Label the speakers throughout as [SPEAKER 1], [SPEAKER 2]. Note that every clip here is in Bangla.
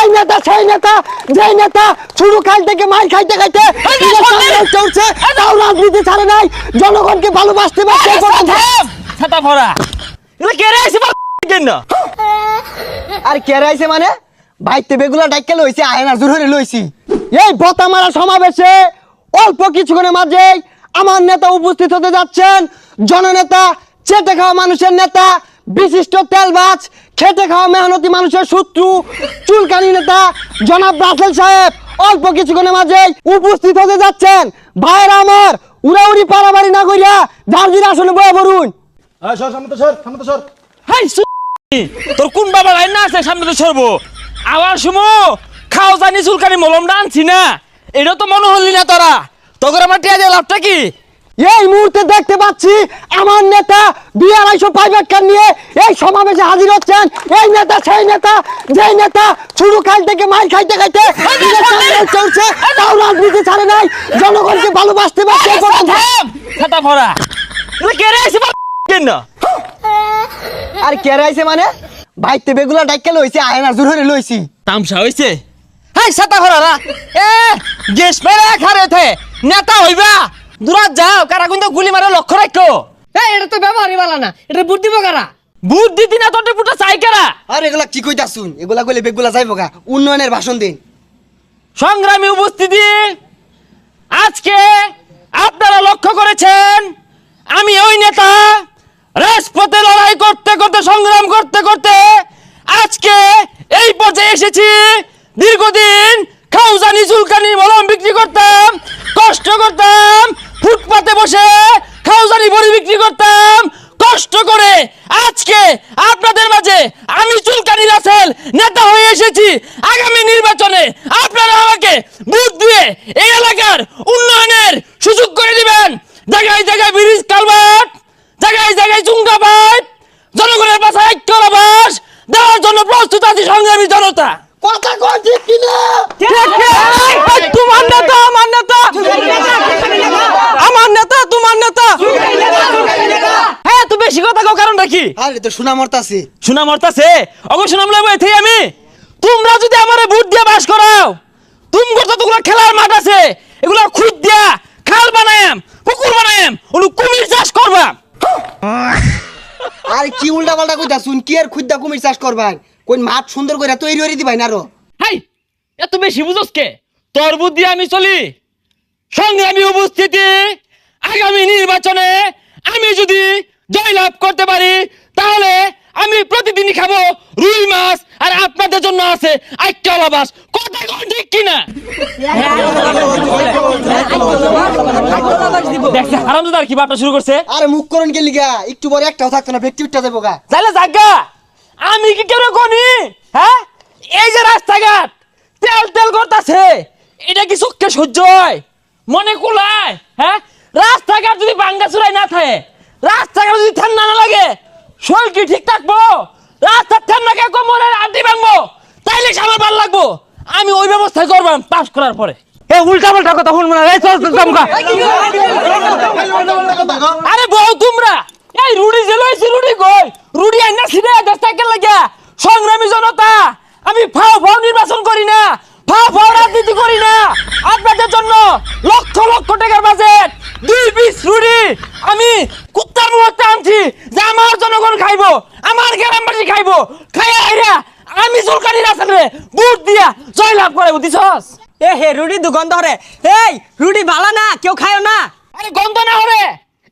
[SPEAKER 1] এই নেতা সেই নেতা যে নেতা শুরু কাল থেকে মার খাইতে খাইতে চলছে তাও রাজনীতি ছাড়ে নাই, জনগণকে ভালোবাসতে পারছে।
[SPEAKER 2] ছাতা ভরা এগুলো কে রে আইছে কেন?
[SPEAKER 1] আর কে রাইছে মানে ভাইতে বেগুলা ডাইকে লইছে আয়না জোর হয়ে লইছি। এই বতা মারা সমাবেশে অল্প কিছুক্ষণের মাঝে আমার নেতা উপস্থিত হতে যাচ্ছেন। জননেতা, চেটে খাওয়া মানুষের নেতা, বিশিষ্ট তেলবাজ, খেটে খাওয়া মেহনতি মানুষের শত্রু, চুলকানি নেতা জনাব রাসেল সাহেব অল্প কিছুক্ষণের মাঝে উপস্থিত হতে যাচ্ছেন। ভাইরা আমার উড়াউড়ি পারাবাড়ি না কইরা জার্জির আসনে বয়ে পড়ুন।
[SPEAKER 2] হাই তোর কোন বাবা লাইন না আছে সামনে তো সরবো আবার শুমো খাও জানি চুলকানি মলমটা আনছি না, এটা তো মনে হলি না তোরা তোর আমার টিয়া দিয়ে লাভটা কি?
[SPEAKER 1] এই মুহূর্তে দেখতে পাচ্ছি আমার নেতা 2-250 প্রাইভেট কার নিয়ে এই সমাবেশে হাজির হচ্ছেন। এই নেতা সেই নেতা যে নেতা শুরু কাল থেকে মার খাইতে খাইতে চলছে তাও রাজনীতি ছাড়ে নাই, জনগণকে ভালোবাসতে পারছে।
[SPEAKER 2] ছাতা ভরা এগুলো কে রে আইছে কেন?
[SPEAKER 1] আর কে রাইছে মানে ভাইতে বেগুলা ডাইকে লইছে আয়না জোর হয়ে লইছি।
[SPEAKER 2] তামসা হইছে। হাই ছাতা ভরা না এ গেস মেরে খারে থে নেতা হইবা দূরাত যাও, কারা কিন্তু গুলি মারে লক্ষ্য রাখো।
[SPEAKER 3] এই এটা তো ব্যবহারই বালা না, এটা বুদ্ধি বকারা।
[SPEAKER 2] বুদ্ধি দিনা তোর পুটা চাই কারা?
[SPEAKER 1] আর এগুলা কি কইতা শুন, এগুলা কইলে বেগুলা যাইবো গা। উন্নয়নের ভাষণ দিন।
[SPEAKER 2] সংগ্রামী উপস্থিতি, আজকে আপনারা লক্ষ্য করেছেন আমি ওই নেতা রাজপথে লড়াই করতে করতে সংগ্রাম করতে করতে আজকে এই পর্যায়ে এসেছি। দীর্ঘদিন খাউজানি চুলকানি মলম বিক্রি করতাম, কষ্ট করতাম, ফুটপাতে বসে খাউজানি বড়ি বিক্রি করতাম কষ্ট করে। আজকে আপনাদের মাঝে আমি চুলকানি রাসেল নেতা হয়ে এসেছি। আগামী নির্বাচনে আপনারা আমাকে ভোট দিয়ে এই এলাকার উন্নয়নের সুযোগ করে দিবেন। জায়গায় জায়গায় ব্রিজ কালভার্ট, জায়গায় জায়গায় চুঙ্গা পাইপ, জনগণের পাশে আবাস দেওয়ার জন্য প্রস্তুত আছি সংগ্রামী জনতা।
[SPEAKER 1] কথা কই ঠিক কিনা?
[SPEAKER 2] তোমার নেতা আমার নেতা, আমার নেতা তোমার নেতা। হ্যাঁ তুই বেশি কথা কও, কারণটা কি?
[SPEAKER 1] আরে তো শোনা মরতাছে।
[SPEAKER 2] শোনা মরতাছে অবশ্য নাম লইব এতেই আমি। তোমরা যদি আমারে ভোট দিয়ে বাস করাও, তুমি যতগুলো খেলার মাঠ আছে এগুলো খুদ দিয়া খাল বানায়াম, পুকুর বানায়াম, ওগুলো কুমির চাষ করবা।
[SPEAKER 1] আর কি উল্টা পাল্টা কইতা শুন, কি আর খুদ্দা কুমির চাষ করবাই? কোন মাঠ সুন্দর করে তৈরি করে দিবাই না আরো।
[SPEAKER 2] হাই এত বেশি বুঝোস কে? তোর বুদ্ধি আমি চলি। সংগ্রামী উপস্থিতি, আগামী নির্বাচনে আমি যদি জয়লাভ করতে পারি তাহলে আমি প্রতিদিনই খাবো রুই মাছ, আর আপনাদের জন্য আছে আইক্যলা বাস। কথা কোন ঠিক কিনা? দেখছে হারামজাদার কি বাপটা শুরু করছে।
[SPEAKER 1] আরে মুখ করুন কে লিগা, একটু পরে একটাও থাকতো না, ব্যক্তিটা দেবো গা।
[SPEAKER 2] তাহলে জাগা আমি কি কেউ কোনি? হ্যাঁ এই যে রাস্তাঘাট তেল তেল করতেছে, এটা কি চোখকে সহ্য হয়? মনে কুলায়? হ্যাঁ রাস্তাঘাট যদি ভাঙ্গা চুরাই না থাকে, রাস্তাঘাট যদি ঠান্ডা না লাগে, শরীর কি ঠিক থাকবো? রাস্তার ঠান্ডা কে কোমরের আড্ডি ভাঙবো, তাইলে আমার ভালো লাগবো। আমি ওই ব্যবস্থায় করবাম পাস করার পরে। এ উল্টা পাল্টা কথা শুনবো না। আরে বউ তোমরা এই রুডি যে লইছি, রুডি কই? রুডি আইনা সিধা দেশটাকে লাগিয়া। সংগ্রামী জনতা, আমি ফাও ফাও নির্বাচন করি না, ফাও ফাও রাজনীতি করি না। আপনাদের জন্য লক্ষ লক্ষ টাকার বাজেট, 2 পিস রুডি আমি কুত্তার মুহূর্তে আনছি যে আমার জনগণ খাইবো, আমার গ্রামবাসী খাইবো। খাইয়া আইরা আমি চুলকানি রাসেলে বুট দিয়া জয়লাভ করে বুঝিছস?
[SPEAKER 3] এ হে রুডি দুগন্ধ হরে। এই রুডি ভালো না, কেউ খায়ও না।
[SPEAKER 2] আরে গন্ধ না হরে,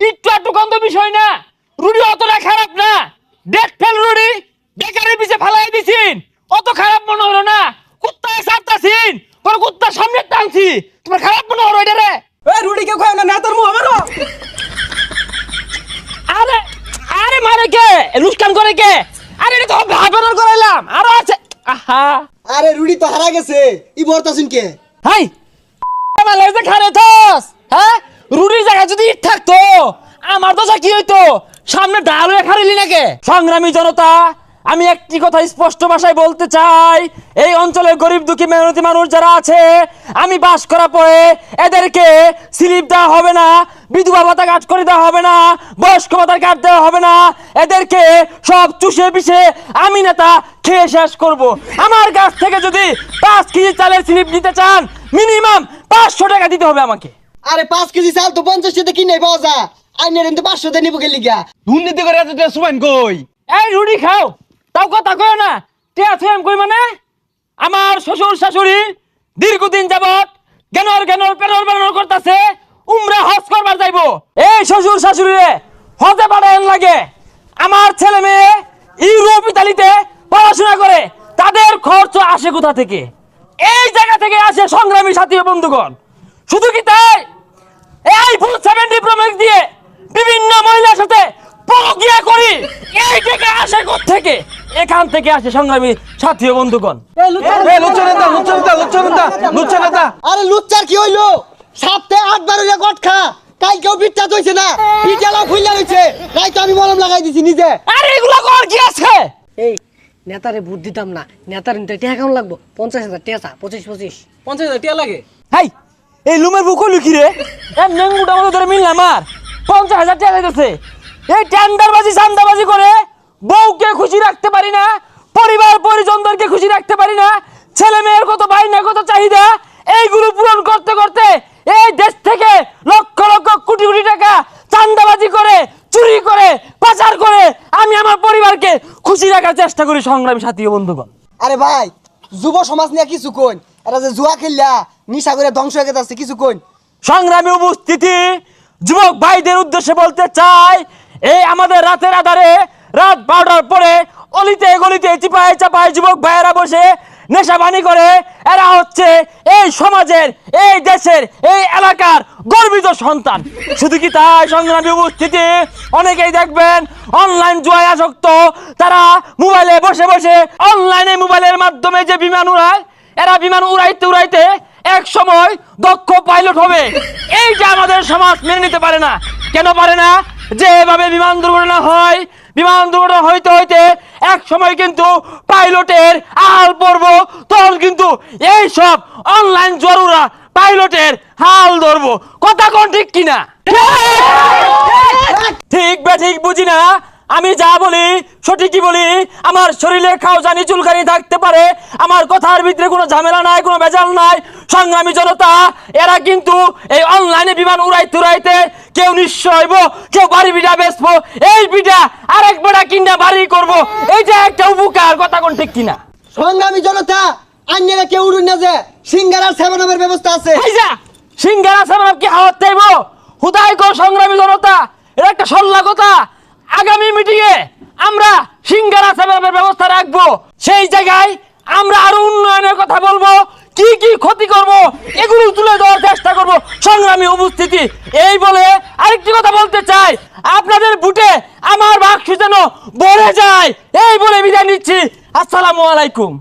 [SPEAKER 2] একটু একটু গন্ধ বিষয় না। রুডি অতটা খারাপ না, ডেট ফেল রুডি বেকারের পিছে ফালাই দিছিন, অত খারাপ মনে হলো না। কুত্তায় সারতাছিন, পরে কুত্তার সামনে টানছি, তোমার খারাপ মনে হলো এটা রে?
[SPEAKER 3] এই রুডি কেউ খায়ও না, না তোর মুখ আমারও।
[SPEAKER 2] আরে আরে মারে কে, লুস্কান করে কে? আরে এটা তো ভাবনার করাইলাম, আরো আছে। আহা
[SPEAKER 1] আরে রুডি তো হারা গেছে, ই বর্তাছুন কে?
[SPEAKER 2] হাই আমার লাগছে খারে থস। হ্যাঁ রুডির জায়গা যদি ইট থাকতো আমার তো কি হইতো? সামনে ডাল হয়ে খারিলি নাকি? সংগ্রামী জনতা, আমি একটি কথা স্পষ্ট ভাষায় বলতে চাই, এই অঞ্চলের গরিব দুঃখী মেহনতি মানুষ যারা আছে, আমি বাস করা পরে এদেরকে স্লিপ দেওয়া হবে না, বিধবা ভাতা কাট করে দেওয়া হবে না, বয়স্ক ভাতার কাট দেওয়া হবে না, এদেরকে সব চুষে পিষে আমি নেতা খেয়ে শেষ করব। আমার কাছ থেকে যদি 5 কেজি চালের স্লিপ নিতে চান, মিনিমাম 500 টাকা দিতে হবে আমাকে।
[SPEAKER 1] আরে 5 কেজি চাল তো 50 টাকা কিনে পাওয়া যায়, আইনের কিন্তু 500 টাকা নিব গেলি গা।
[SPEAKER 4] দুর্নীতি করে এত সুবাইন কই?
[SPEAKER 2] এই রুটি খাও, তাও কথা কয় না, টিয়া থুয়াম কই মানে? আমার শ্বশুর শাশুড়ি দীর্ঘদিন যাবত জ্ঞানর পেনর করতেছে, উমরা হজ করবার যাইবো। এই শ্বশুর শাশুড়ি হজে পাঠান লাগে। আমার ছেলে মেয়ে ইউরোপ ইতালিতে পড়াশোনা করে, তাদের খরচ আসে কোথা থেকে? এই জায়গা থেকে আসে সংগ্রামী সাথী ও বন্ধুগণ। শুধু কি তাই, এই ফুল 70 প্রমেক দিয়ে বিভিন্ন মহিলার সাথে প্রক্রিয়া করি, এই থেকে আসে থেকে এখান থেকে আসে সংগ্রামী সাথী ও বন্ধুগণ।
[SPEAKER 4] এ লুচ্চা নেতা।
[SPEAKER 1] আরে লুচ্চার কি হইলো? সপ্তাহে 8 বার হইলে গট খা, কালকেও পিঠা হইছে না, পিঠালাও খুইলা হইছে, তাই তো আমি মলম লাগাই দিছি নিজে।
[SPEAKER 2] আরে এগুলা কর কি আছে?
[SPEAKER 3] এই নেতারে ভোট দিতাম না, নেতার টিয়া কেমন লাগবো? 50,000 টিয়া, 25
[SPEAKER 4] 50,000 টিয়া লাগে?
[SPEAKER 2] হাই, এই লুমের বুক লুকি রে, এ নেঙ্গুটা মতো ধরে মিললাম আর 50,000 টাকা দিতেছে। এই টেন্ডারবাজি চান্দাবাজি করে বউকে খুশি রাখতে পারি না, পরিবার পরিজনদেরকে খুশি রাখতে পারি না, ছেলে মেয়ের কত বাইনা কত চাহিদা, এইগুলো পূরণ করতে করতে এই দেশ থেকে লক্ষ লক্ষ কোটি কোটি টাকা চান্দাবাজি করে, চুরি করে, পাচার করে আমি আমার পরিবারকে খুশি রাখার চেষ্টা করি সংগ্রামী সাথী ও বন্ধুগণ।
[SPEAKER 1] আরে ভাই, যুব সমাজ নিয়ে কিছু কইন, এরা যে জুয়া খেললা নিশা করে ধ্বংস হয়ে গেছে, কিছু কইন।
[SPEAKER 2] সংগ্রামী উপস্থিতি, যুবক ভাইদের উদ্দেশ্যে বলতে চাই, এই আমাদের রাতের আধারে রাত 12টার পরে অলিতে গলিতে চিপায় চাপায় যুবক ভাইয়েরা বসে নেশাবানি করে, এরা হচ্ছে এই সমাজের, এই দেশের, এই এলাকার গর্বিত সন্তান। শুধু কি তাই সংগ্রামী উপস্থিতি, অনেকেই দেখবেন অনলাইন জুয়ায় আসক্ত, তারা মোবাইলে বসে বসে অনলাইনে মোবাইলের মাধ্যমে যে বিমান উড়ায়, এরা বিমান উড়াইতে উড়াইতে এক সময় দক্ষ পাইলট হবে। এইটা আমাদের সমাজ মেনে নিতে পারে না। কেন পারে না? যেভাবে বিমান দুর্ঘটনা হয়, বিমান দুর্ঘটনা হইতে হইতে এক সময় কিন্তু পাইলটের হাল পড়ব, তখন কিন্তু এই সব অনলাইন জরুরা পাইলটের হাল ধরবো। কথা কোন ঠিক কিনা? ঠিক বে ঠিক বুঝি না, আমি যা বলি সঠিকই বলি। আমার শরীরে খাওজানি চুলকানি থাকতে পারে, আমার কথার ভিতরে কোনো ঝামেলা নাই, কোনো ভেজাল নাই। সংগ্রামী জনতা, এরা কিন্তু এই অনলাইনে বিমান উড়াইতে উড়াইতে কেউ নিঃস্ব হইব, কেউ বাড়ি বিটা বেচবো, এই বিটা আরেক বেটা কিনা বাড়ি করবো, এইটা একটা উপকার। কথা কোন ঠিক কিনা?
[SPEAKER 1] সংগ্রামী জনতা, আন্যেরা কেউ উড়ুন না যে সিঙ্গারার সেবনের ব্যবস্থা আছে।
[SPEAKER 2] আইজা সিঙ্গারা সামনে কি হাওয়াত চাইব? হুদাই কর সংগ্রামী জনতা, এটা একটা সল্লা কথা। আগামী মিটিং এ আমরা সিঙ্গারা সামনের ব্যবস্থা রাখবো, সেই জায়গায় আমরা আরো উন্নয়নের কথা বলবো, কি কি ক্ষতি করব এগুলো তুলে ধরার চেষ্টা করব। সংগ্রামী উপস্থিতি, এই বলে আরেকটি কথা বলতে চাই, আপনাদের ভোটে আমার বাক্স যেন ভরে যায়, এই বলে বিদায় নিচ্ছি। আসসালামু আলাইকুম।